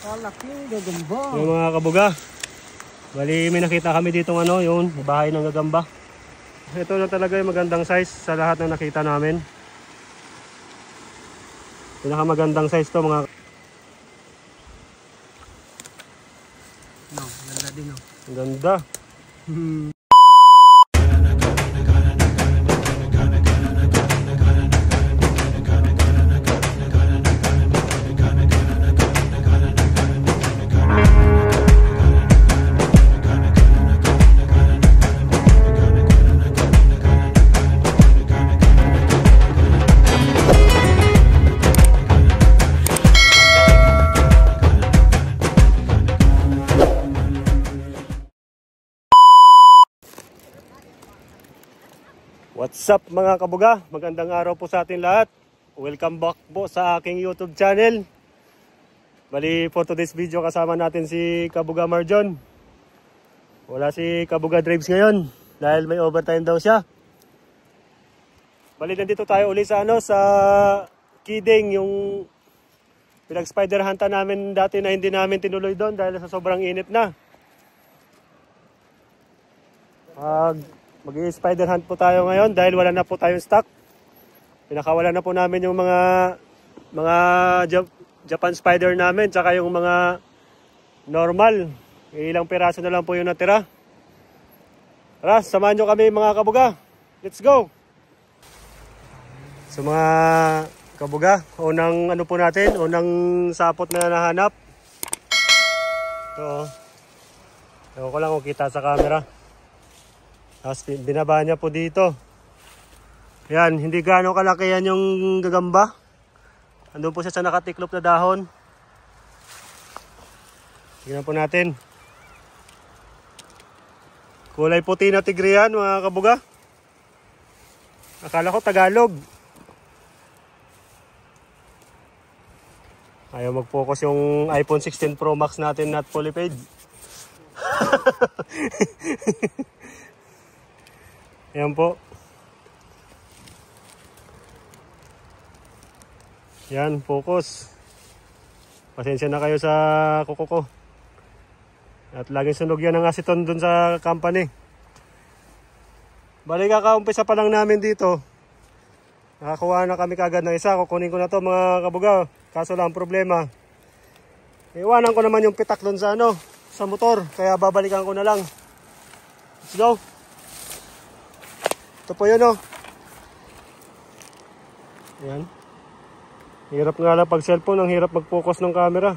Kalaking gagamba. Yung mga kabuga. Bali may nakita kami dito yun, bahay ng gagamba. Ito na talaga yung magandang size sa lahat na nakita namin. Pinakamagandang size to mga. No, ganda din oh. Ganda. What's up mga kabuga? Magandang araw po sa atin lahat. Welcome back po sa aking YouTube channel. Bali for today's video kasama natin si Kabuga Marjon. Wala si Kabuga Drives ngayon dahil may overtime daw siya. Bali nandito tayo ulit sa sa Kidding, yung pinag-spider hunta namin dati na hindi namin tinuloy doon dahil sa sobrang init na. Mag-spider hunt po tayo ngayon dahil wala na po tayong stock. Pinakawala na po namin yung mga Japan spider namin tsaka yung mga normal. Ilang piraso na lang po yung natira. Tara, samahan nyo kami mga kabuga. Let's go! So mga kabuga, unang po natin, unang sapot na nahanap. Ito. Ewan ko lang kung kita sa camera. Tapos binaba niya po dito. Yan, hindi gaano kalaki yan yung gagamba. Andun po siya sa nakatiklop na dahon. Tingnan po natin. Kulay puti na tigre yan mga kabuga. Akala ko Tagalog. Ayaw mag-focus yung iPhone 16 Pro Max natin not fully paid. Ayan po. Yan, focus. Pasensya na kayo sa kuko ko. At laging sunog yan ang aceton dun sa company. Bali kakaumpisa pa lang namin dito. Nakakuha na kami kagad ng isa. Kukunin ko na to mga kabuga. Kaso lang problema. Iwanan ko naman yung pitak dun sa sa motor. Kaya babalikan ko na lang. Let's go. Ito po yun Ayan. Hirap nga lang pag cellphone, ang hirap mag-focus ng camera.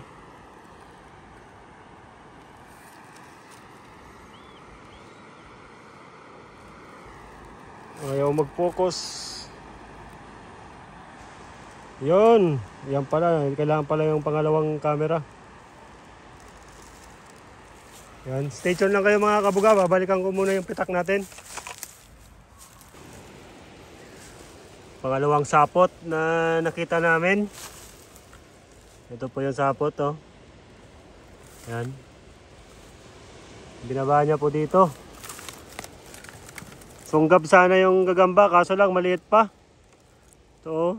Ayaw mag-focus. Yun. Yan pala. Kailangan pala yung pangalawang camera. Yan. Stay tuned lang kayo mga kabuga. Babalikan ko muna yung pitak natin. Pangalawang sapot na nakita namin. Ito po yung sapot Yan. Binaba niya po dito. Sunggab sana yung gagamba kaso lang maliit pa. Ito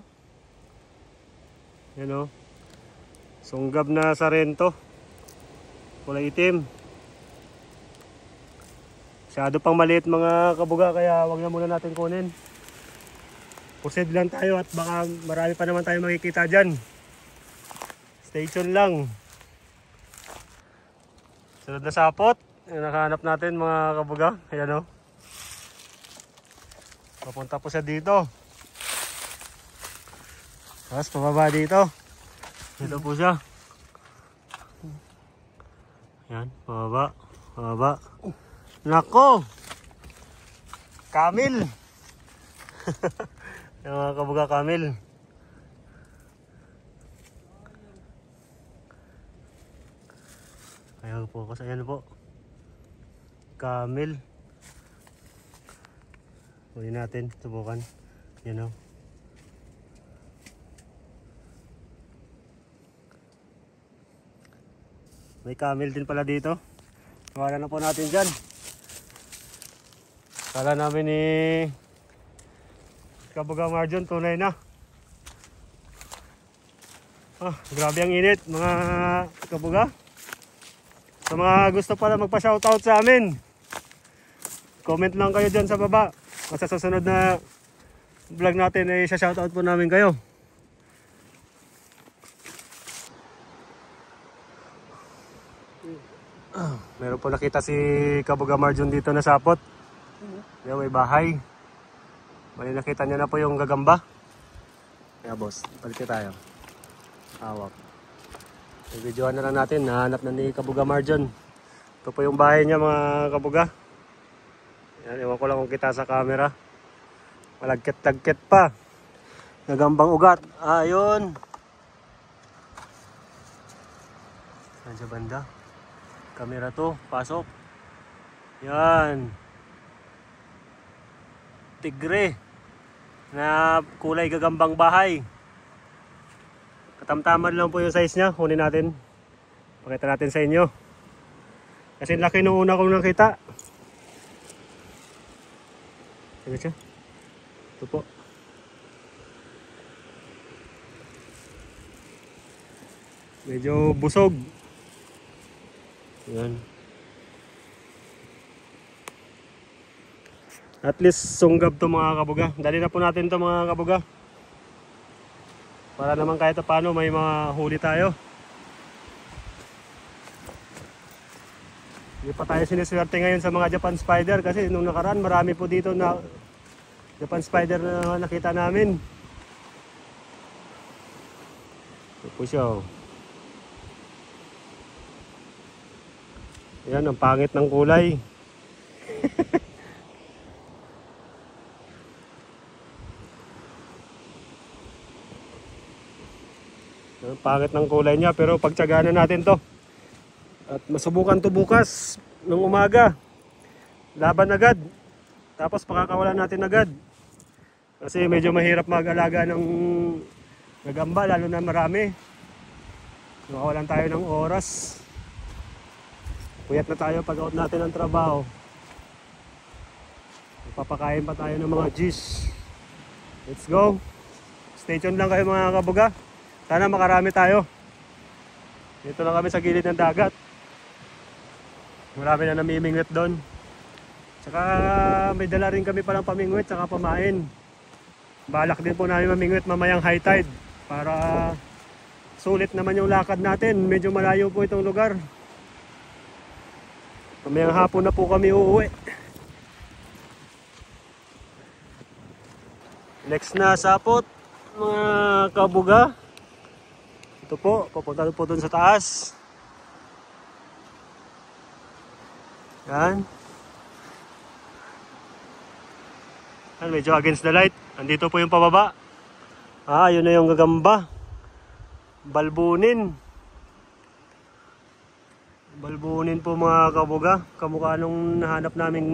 Yan Sunggab na sarento. Kulay itim. Masyado pang maliit mga kabuga kaya wag na muna natin kunin. Proceed lang tayo at baka marami pa naman tayo makikita dyan. Stay tuned lang. Sunod na sapot. Nakahanap natin mga kabuga. Ayan Papunta po siya dito. Tapos pababa dito. Dito po siya. Ayan, pababa. Pababa. Nako! Kamil! Yung mga kabuga Kamil. Ayaw po kasi ayan po. Kamil. Kunin natin, subukan. Yan May Kamil din pala dito. Wala na po natin dyan. Kala namin ni Kabuga Marjon tunay na. Grabe ang init mga kabuga. Sa mga gusto pala magpa-shoutout sa amin, comment lang kayo dyan sa baba. Sa susunod na vlog natin ay shoutout po namin kayo. Meron po nakita si Kabuga Marjon dito na sapot. Yan, may bahay. May nakita niya na po yung gagamba. Kaya boss, balik tayo. Hawak. I-videoan na lang natin. Nahanap na ni Kabuga Marjon. Ito po yung bahay niya mga kabuga. Yan, iwan ko lang kung kita sa camera. Malagkit-lagkit pa. Nagambang ugat. Ayun. Saan siya banda? Camera to, pasok. Yan. Tigre. Na kulay gagambang bahay. Katamtaman lang po yung size niya. Kunin natin. Pakita natin sa inyo. Kasi laki nung una kong nakita. Tignan siya. Ito po. Medyo busog. Yan. At least sunggab to mga kabuga. Dali na po natin to mga kabuga. Para naman kahit paano may mga huli tayo. Hindi pa tayo siniswerte ngayon sa mga Japan Spider kasi nung nakaraan marami po dito na Japan Spider na nakita namin. Ito po siya. Yan, ang pangit ng kulay. Ang pangit ng kulay niya pero pagtiyagahan natin to. At masubukan to bukas ng umaga. Laban agad. Tapos pakakawalan natin agad. Kasi medyo mahirap mag-alaga ng gagamba lalo na marami. Nakawalan tayo ng oras. Puyat na tayo pag out natin ng trabaho. Papakain pa tayo ng mga G's. Let's go. Stay tuned lang kayo mga kabuga. Sana makarami tayo. Dito lang kami sa gilid ng dagat. Marami na namimingwit doon. Tsaka may dala rin kami palang pamingwit tsaka pamain. Balak din po namin mamingwit mamayang high tide. Para sulit naman yung lakad natin. Medyo malayo po itong lugar. Mamayang hapon na po kami uuwi. Next na sapot mga kabuga. Ito po, papunta po dun sa taas. Yan. Yan, medyo against the light. Andito po yung pababa. Yun na yung gagamba. Balbunin. Balbunin po mga kabuga. Kamukha nung nahanap namin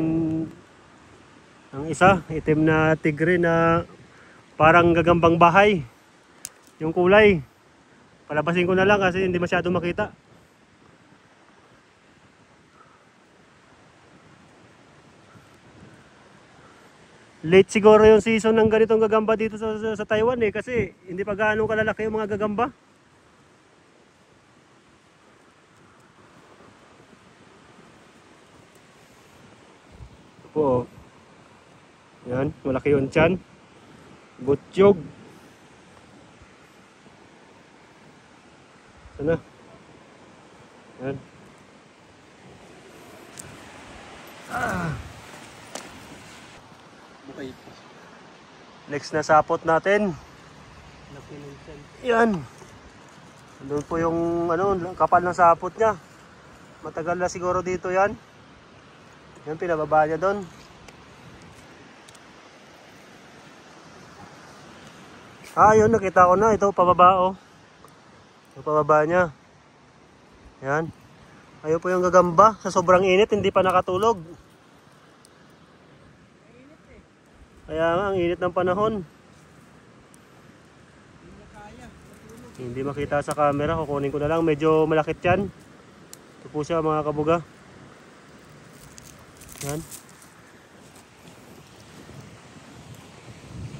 ng isa. Itim na tigre na parang gagambang bahay. Yung kulay. Palabasin ko na lang kasi hindi masyado makita. Late siguro yung season ng ganitong gagamba dito sa Taiwan kasi hindi pa gaano kalalaki yung mga gagamba. Ito po. Yan, malaki yung tiyan. Butchog. Sana. Yan. Bukay po. Next na sapot natin. Laki ng tiyan. Yan. Doon po yung kapal ng sapot niya. Matagal na siguro dito yan. Yan, pinababa niya doon. Yun, nakita ko na. Ito, pababa Ito, pababa niya. Yan. Ayun po yung gagamba. Sa sobrang init, hindi pa nakatulog. Kaya nga, ang init ng panahon. Hindi makita sa camera. Kukunin ko na lang. Medyo malakit yan. Ito po siya mga kabuga. Yan.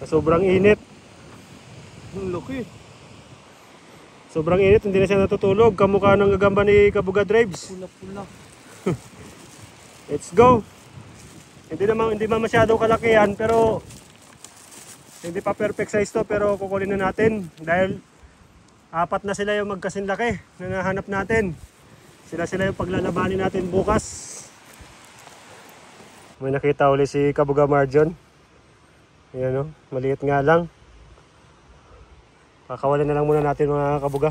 Sa sobrang init. Ang laki. Sobrang init, hindi na siya natutulog. Kamukha ng gagamba ni Kabuga Drives. Pula-pula. Let's go! Hindi man masyadong kalakihan, pero hindi pa perfect size to, pero kukunin na natin dahil apat na sila yung magkasinlaki na nahanap natin. Sila yung paglalabanin natin bukas. May nakita uli si Kabuga Marjon. Ayan o, maliit nga lang. Kakawalan na lang muna natin mga kabuga.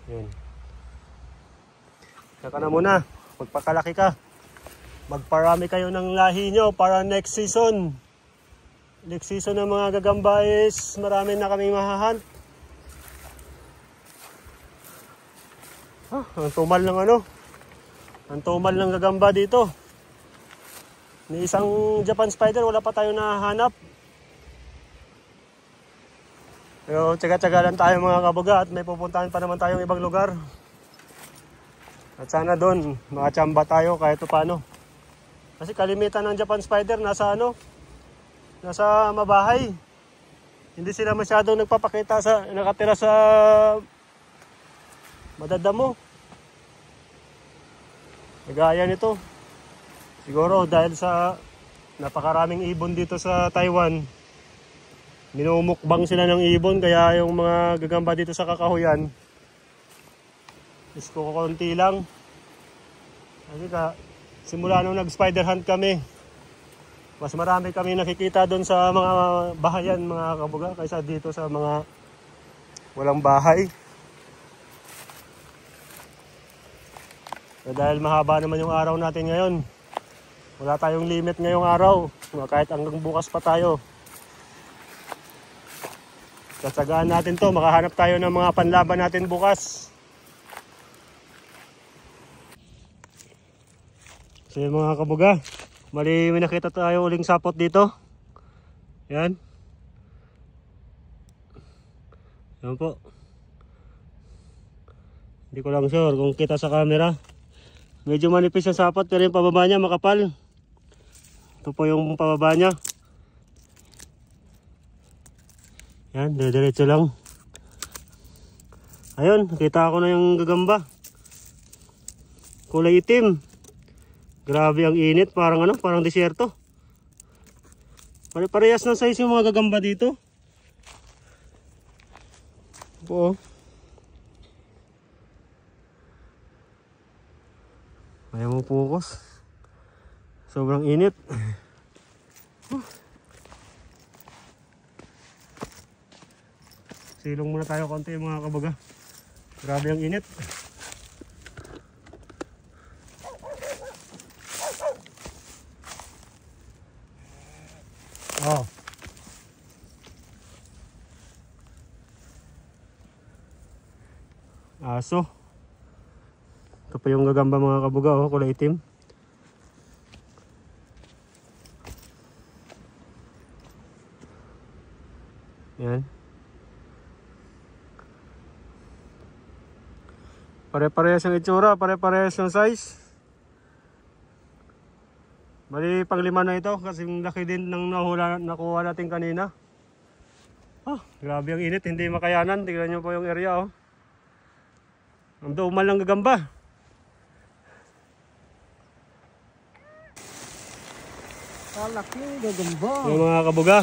Ayan. Saka na muna, magpakalaki ka. Magparami kayo ng lahi nyo para next season. Next season ng mga gagamba is marami na kaming mahahunt. Ang tumal ng ano. Ang tumal ng gagamba dito. Ni isang Japan Spider, wala pa tayo nahanap. Pero tsaga-tsaga lang tayo mga kabuga at may pupuntahan pa naman tayong ibang lugar. At sana doon, makachamba tayo kahit paano. Kasi kalimitan ng Japan Spider nasa ano? Nasa mabahay. Hindi sila masyadong nagpapakita nakatira sa madadamo. Gaya nito. Siguro dahil sa napakaraming ibon dito sa Taiwan, minumukbang sila ng ibon, kaya yung mga gagamba dito sa kakahuyan is kukunti lang. Kasi simula nung nag-spider hunt kami, mas marami kami nakikita doon sa mga bahayan mga kabuga kaysa dito sa mga walang bahay. Dahil mahaba naman yung araw natin ngayon, wala tayong limit ngayong araw, kahit hanggang bukas pa tayo. Tsatsagaan natin to, makahanap tayo ng mga panlaban natin bukas. So yung mga kabuga, may nakita tayo uling sapot dito. Yan. Yan po. Hindi ko lang sure kung kita sa camera. Medyo manipis yung sapot pero yung pababa niya makapal. Ito po yung pababa niya. Yan, diretso lang. Ayun, nakita ko na yung gagamba. Kulay itim. Grabe ang init, parang ano, parang disyerto. Pare-parehas ng size yung mga gagamba dito. Oo. Ayaw mo focus. Sobrang init. Silong muna tayo konti mga kabaga. Grabe ang init. Oh. Aso. Ito pa yung gagamba mga kabuga, oh, kulay itim. Yan. Pare-parehas ang itsura, pare-parehas ang size. Bali pang-5 na ito kasi laki din ng nakuha natin kanina. Grabe ang init, hindi makayanan. Tingnan nyo po yung area, oh. Ang dumal ng gagamba. Kalaki gagamba. Yung mga kabuga,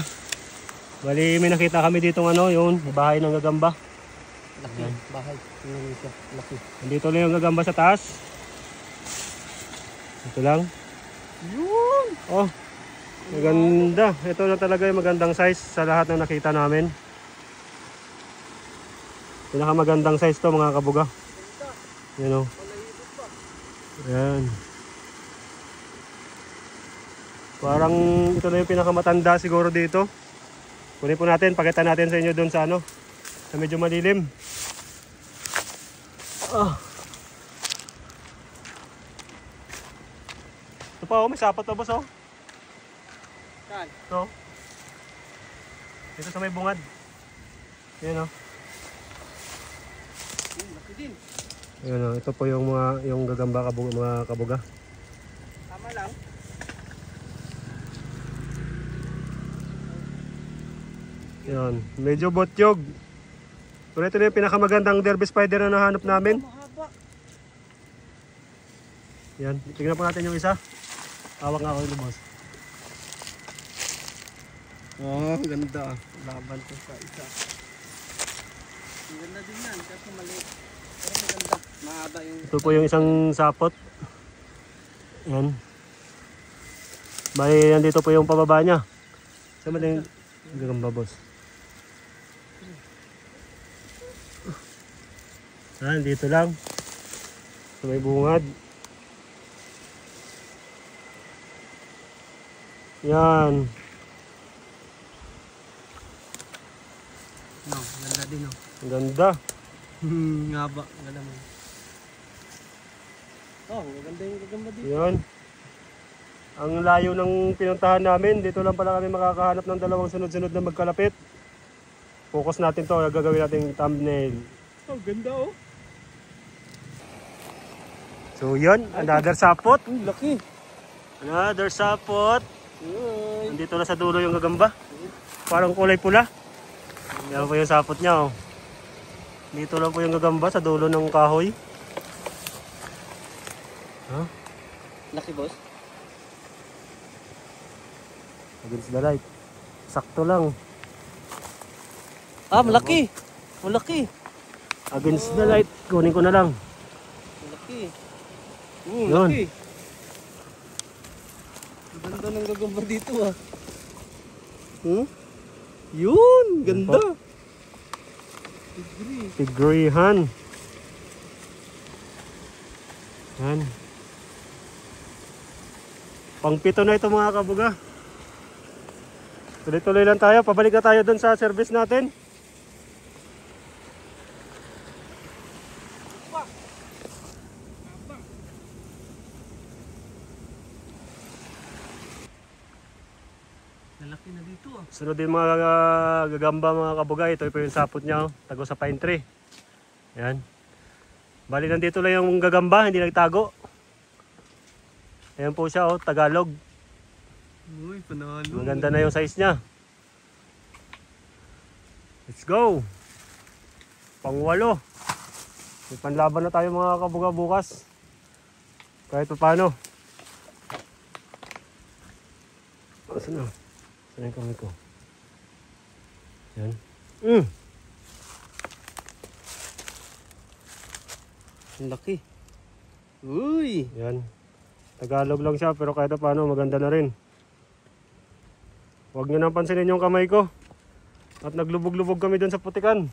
bali may nakita kami ditong ano, yung bahay ng gagamba. Laki, bahay. Tingnan siya, laki. Nandito lang yung gagamba sa taas. Ito lang. Yun! Oh, maganda. Ito na talaga yung magandang size sa lahat ng nakita namin. Pinakamagandang size to mga kabuga. Yan o. Yan. Parang ito na yung pinakamatanda siguro dito. Kunin po natin, pakita natin sa inyo doon sa ano, sa medyo malilim. Ito pa, oh, may sapat na boss, oh. Saan? Ito. Dito sa may bungad. Yan, oh. Laki din. Yan, oh. Ito po yung gagamba mga kabuga. Tama lang. Yan, medyo botyog. Pero ito na yung pinakamagandang derby spider na nahanap namin. Mahaba. Yan, tingnan pa natin yung isa. Hawak nga ako yung boss. Oh, ganda. Laban to sa isa. Ang ganda din yan, kasi maliit. Pero maganda. Mahaba yung... Ito po yung isang sapot. Yan. May nandito po yung pababa niya. Sama na yung gagamba boss. Dito lang. So may bungad. Yan. No, ganda din oh. Ang ganda. Ngaba. Ganda mo. Oh, maganda yung gagamba dito. Yan. Ang layo ng pinuntahan namin. Dito lang pala kami makakahanap ng dalawang sunod-sunod na magkalapit. Focus natin to. Gagawin natin yung thumbnail. Oh, ganda oh. So yun, another sapot. Uy, laki. Another sapot. Uy. Nandito na sa dulo yung gagamba. Parang kulay pula. Yan po yung sapot niya oh. Dito lang po yung gagamba sa dulo ng kahoy. Huh? Laki boss. Against the light. Sakto lang. Ah, malaki. Malaki. Against the light. Kunin ko na lang. Malaki. Yun. Laki. Ang ganda ng gagamba dito ah. Yun, ganda. Tigri. Tigrihan. Yan. Pang-pito na ito mga kabuga. Tuloy-tuloy lang tayo. Pabalik na tayo dun sa service natin. Lalaki na dito ah. Sunod din mga gagamba mga kabuga. Ito po yung sapot niya. Oh. Tago sa pine tree. Yan. Bali nandito lang yung gagamba. Hindi nagtago. Ayan po siya oh. Tagalog. Uy, panalo. Maganda na yung size niya. Let's go. Pang-8. May panlaban na tayo mga kabuga bukas. Kahit pa paano. Saan na? Saan yung kamay ko? Yan. Ang laki. Uy. Yan. Tagalog lang siya pero kahit pa paano maganda na rin. Huwag nyo nang pansinin yung kamay ko. At naglubog-lubog kami dun sa putikan.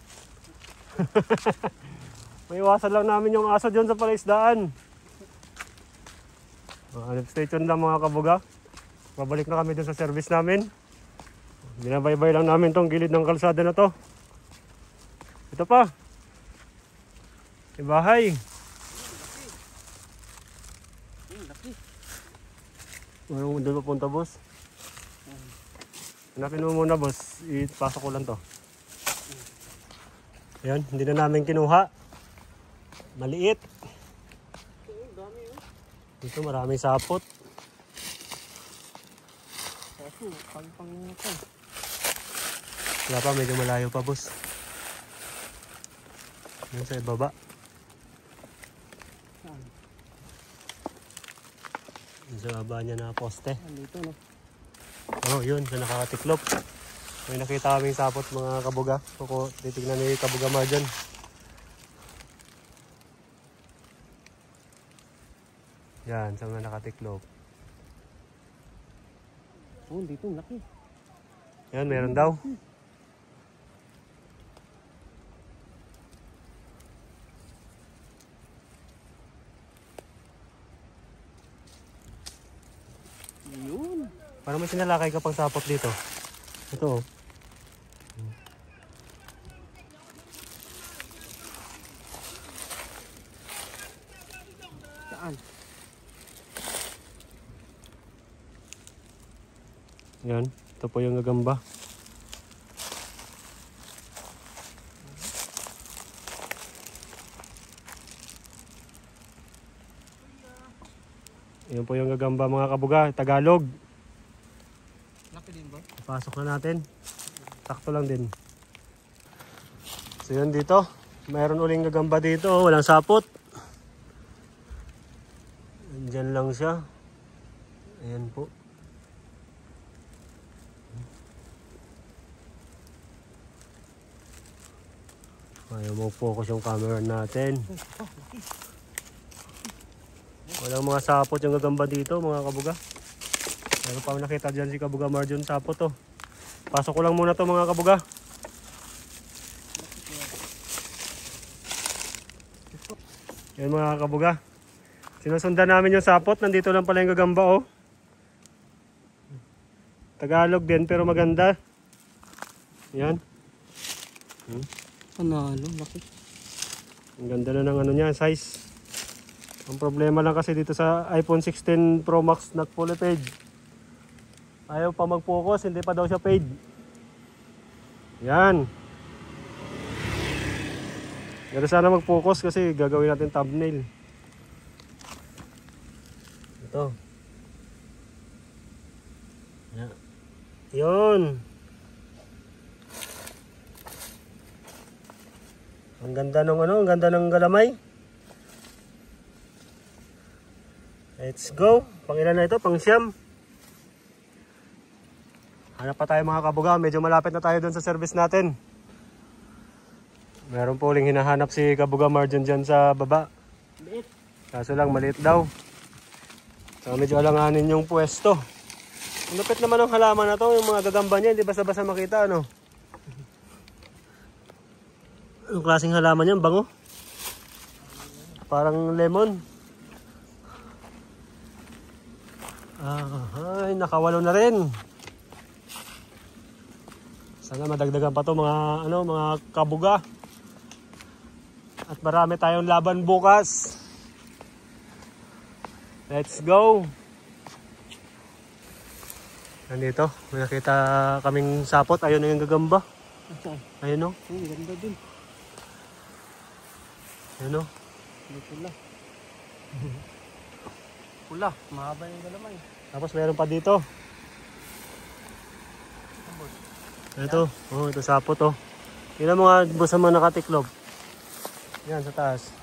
May iwasan lang namin yung aso dyan sa palaisdaan. Stay tuned lang mga kabuga. Babalik na kami dun sa service namin. Binabaybay lang namin tong gilid ng kalsada na to. Ito pa. Ibahay. Laki. Ano doon papunta boss? Hanapin mo muna boss, ipasok ko lang to. Ayan, hindi na namin kinuha. Maliit. Dami oh. Dito maraming sapot. Kaso, pang ito. Wala pa, medyo malayo pa boss. Yan sa ibaba. Yan sa baba niya na poste. Dito no. Oh, yun, sa nakakatiklop. May nakita kaming sapot mga kabuga. Kuko, titignan ni kabuga ma dyan. Yan, sa mga nakatiklop. Oh, dito, laki. Yan, meron daw. Yun. Parang may sinalakay ka pang sapot dito. Ito oh. Saan? Yan, ito po yung gagamba. Yan po yung gagamba mga kabuga, Tagalog. Laki din ba? Pasok na natin. Sakto lang din. So yun dito. Mayroon uling gagamba dito. Walang sapot. Andyan lang siya. Ayan po. Ayaw mo focus yung camera natin. Walang mga sapot yung gagamba dito mga kabuga. Meron pa nakita dyan si Kabuga Marjon sapot to. Pasok ko lang muna to mga kabuga. Yan mga kabuga. Sinusundan namin yung sapot. Nandito lang pala yung gagamba oh. Tagalog din pero maganda. Yan. Panalo, laki. Ang ganda na ng ano niya, size. Ang problema lang kasi dito sa iPhone 16 Pro Max not fully paid. Ayaw pa mag-focus, hindi pa daw siya paid. Yan. Pero sana mag-focus kasi gagawin natin thumbnail. Ito. Yan. Yun. Ang ganda ng ano, ang ganda ng galamay. Let's go. Pangilan na ito, pang siyam. Hanap pa tayo mga kabuga, medyo malapit na tayo doon sa service natin. Meron po uling hinahanap si Kabuga Marjon dyan sa baba. Maliit. Kaso lang maliit daw. So medyo alanganin yung pwesto. Ang lupit naman ng halaman na to, yung mga gagamba niya, hindi basta-basta makita ano. Anong klaseng halaman yan? Bango? Parang lemon. Ay, nakawalo na rin. Sana madagdagan pa to mga ano, mga kabuga. At marami tayong laban bukas. Let's go. Nandito, may nakita kaming sapot. Ayun na yung gagamba. Ayun o. Ganda din. Ayun o. Pula. Pula, mahaba yung galamay. Tapos meron pa dito. Ito, oh, ito sapot oh. Tingnan mo nga boss ang mga nakatiklop. Yan sa taas.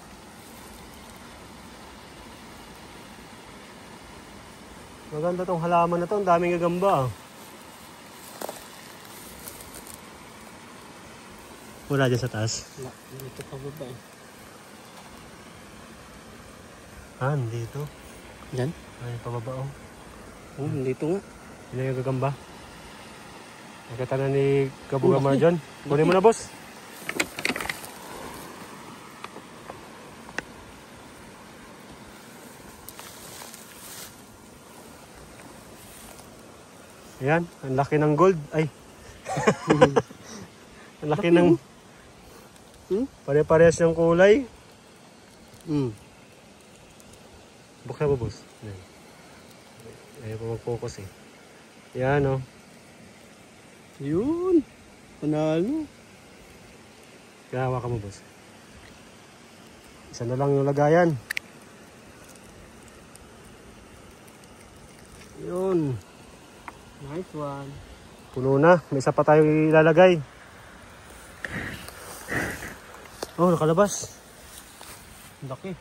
Maganda tong halaman na to, ang daming gagamba. Wala dyan sa taas. Wala, dito pa baba eh. Ah, dito. Yan? Ay, pababa oh. Dito nga. Yan yung gagamba. Nakita na ni Kabuga Marjon. Kunin mo na boss. Ayan, ang laki ng gold. Ay. Ang laki ng... Pare-parehas yung kulay. Buksan mo boss. Ayaw pa mag-focus eh. Yan o. Yun. Panalo. Kaya hawakan mo boss. Isa na lang yung lagayan. Yun. Nice one. Puno na. May isa pa tayo ilalagay. Oh, nakalabas. Laki.